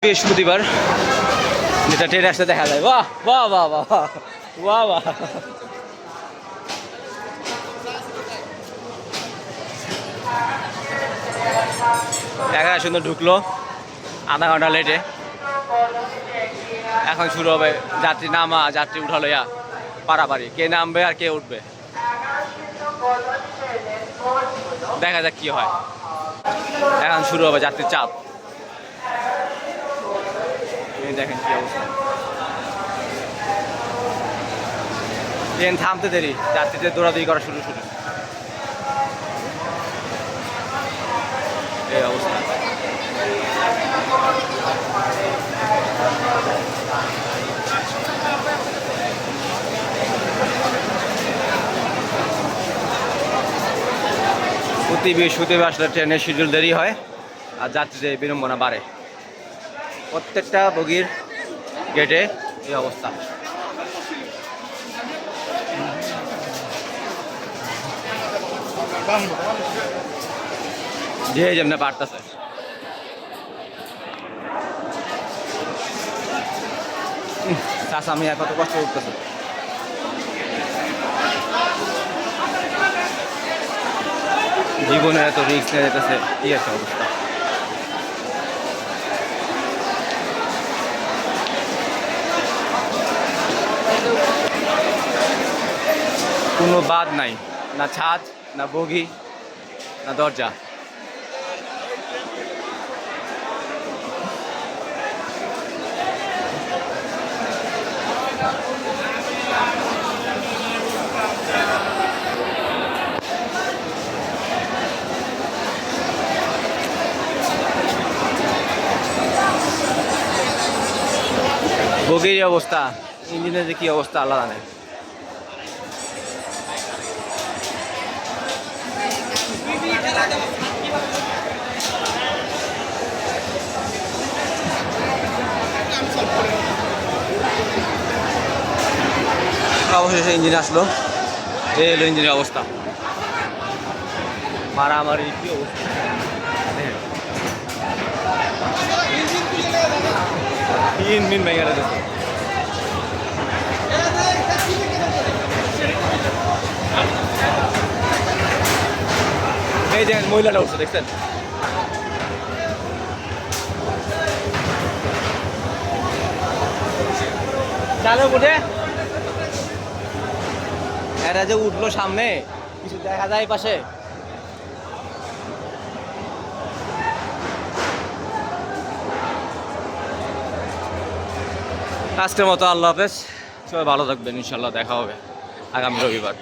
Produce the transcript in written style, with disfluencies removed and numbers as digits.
বৃহস্পতিবার যেটা ট্রেন আসতে দেখা যায়। বাহ বাহ বাহ বাহ বাহ বাহ। দেখা সুন্দর ঢুকলো আধা ঘন্টা লেটে। এখন শুরু হবে যাত্রী নামা, যাত্রী উঠা লইয়া পারাপারি, কে নামবে আর কে উঠবে দেখা যাক কি হয়। এখন শুরু হবে যাত্রীর চাপ। দেখেন কি অবস্থা, ট্রেন থামতে দেরি, যাত্রীদের দৌড়াদৌড়ি করা শুরু এই অবস্থা। প্রতি বৃহস্পতিবার আসলে ট্রেনের শিডিউল দেরি হয় আর যাত্রীদের বিড়ম্বনা বাড়ে। প্রত্যেকটা বগির গেটে এই অবস্থা। যে যেমনি পারতেছে। চাষা আমি কত কষ্ট করতেছে। জীবনের এত রিস্ক নিয়ে যেতেছে, কি একটা অবস্থা। কোনো বাদ নাই, না ছাদ, না বগি, না দরজা। বগির অবস্থা, ইঞ্জিনের যে কি অবস্থা আল্লাহ জানে। অবশেষে ইঞ্জিন আসলো, এই হলো ইঞ্জিনের অবস্থা। মারামারি কি অবস্থা, মিন ভেঙে গেছে। এই যে মহিলাটা উঠছে, দেখছেন? চালক উঠে এরা যে উঠলো, সামনে কিছু দেখা যায় পাশে। আজকের মতো আল্লাহ হাফেজ, সবাই ভালো থাকবেন, ইনশাল্লাহ দেখা হবে আগামী রবিবার।